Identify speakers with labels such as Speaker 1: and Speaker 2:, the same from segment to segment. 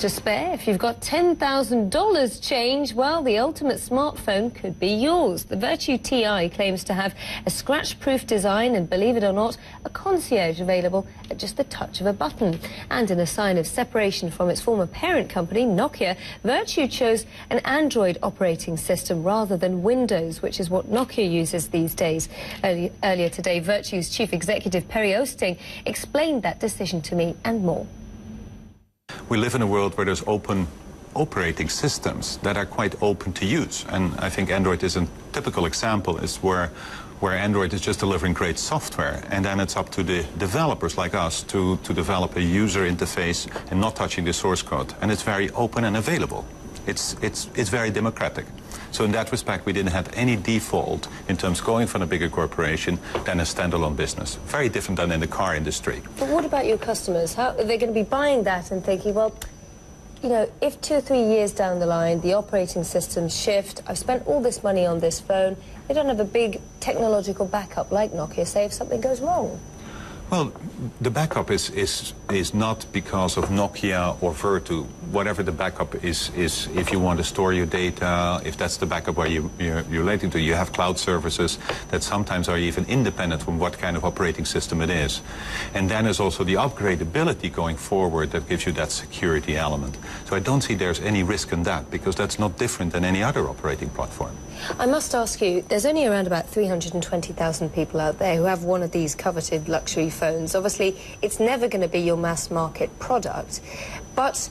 Speaker 1: to spare? If you've got $10,000 change, well, the ultimate smartphone could be yours. The Vertu TI claims to have a scratch-proof design and, believe it or not, a concierge available at just the touch of a button. And in a sign of separation from its former parent company, Nokia, Vertu chose an Android operating system rather than Windows, which is what Nokia uses these days. Earlier today, Vertu's chief executive, Perry Oosting, explained that decision to me and more.
Speaker 2: We live in a world where there's open operating systems that are quite open to use. And I think Android is a typical example, is where Android is just delivering great software, and then it's up to the developers like us to develop a user interface and not touching the source code. And it's very open and available. It's very democratic. So in that respect, we didn't have any default in terms of going from a bigger corporation than a standalone business. Very different than in the car industry.
Speaker 1: But what about your customers? How are they going to be buying that and thinking, well, you know, if 2 or 3 years down the line, the operating systems shift, I've spent all this money on this phone, they don't have a big technological backup like Nokia, say, if something goes wrong?
Speaker 2: Well, the backup is not because of Nokia or Vertu. Whatever the backup is if you want to store your data, if that's the backup where you're relating to, you have cloud services that sometimes are even independent from what kind of operating system it is. And then there's also the upgradability going forward that gives you that security element. So I don't see there's any risk in that, because that's not different than any other operating platform.
Speaker 1: I must ask you, there's only around about 320,000 people out there who have one of these coveted luxury phones. Obviously, it's never going to be your mass market product. But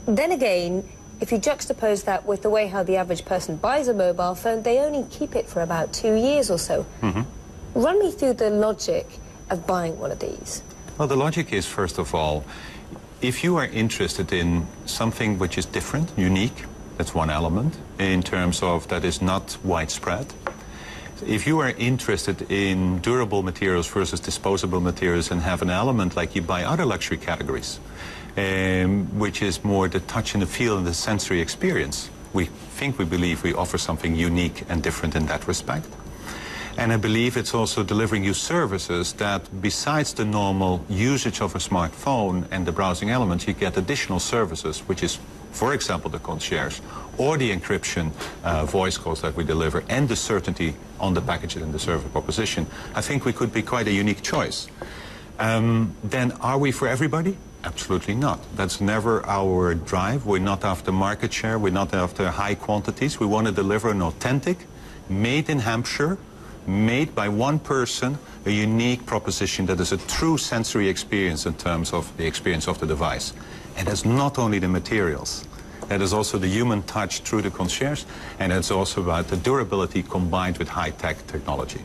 Speaker 1: then again, if you juxtapose that with the way how the average person buys a mobile phone, they only keep it for about 2 years or so. Run me through the logic of buying one of these.
Speaker 2: Well, the logic is, first of all, if you are interested in something which is different, unique, that's one element, in terms of that is not widespread. If you are interested in durable materials versus disposable materials and have an element like you buy other luxury categories, which is more the touch and the feel and the sensory experience, we believe we offer something unique and different in that respect. And I believe it's also delivering you services that, besides the normal usage of a smartphone and the browsing elements, you get additional services, which is, for example, the concierge or the encryption voice calls that we deliver, and the certainty on the packages and the service proposition. I think we could be quite a unique choice. Then are we for everybody? Absolutely not. That's never our drive. We're not after market share. We're not after high quantities. We want to deliver an authentic, made in Hampshire, made by one person, a unique proposition that is a true sensory experience in terms of the experience of the device. And that's not only the materials. That is also the human touch through the concierge, and it's also about the durability combined with high-tech technology.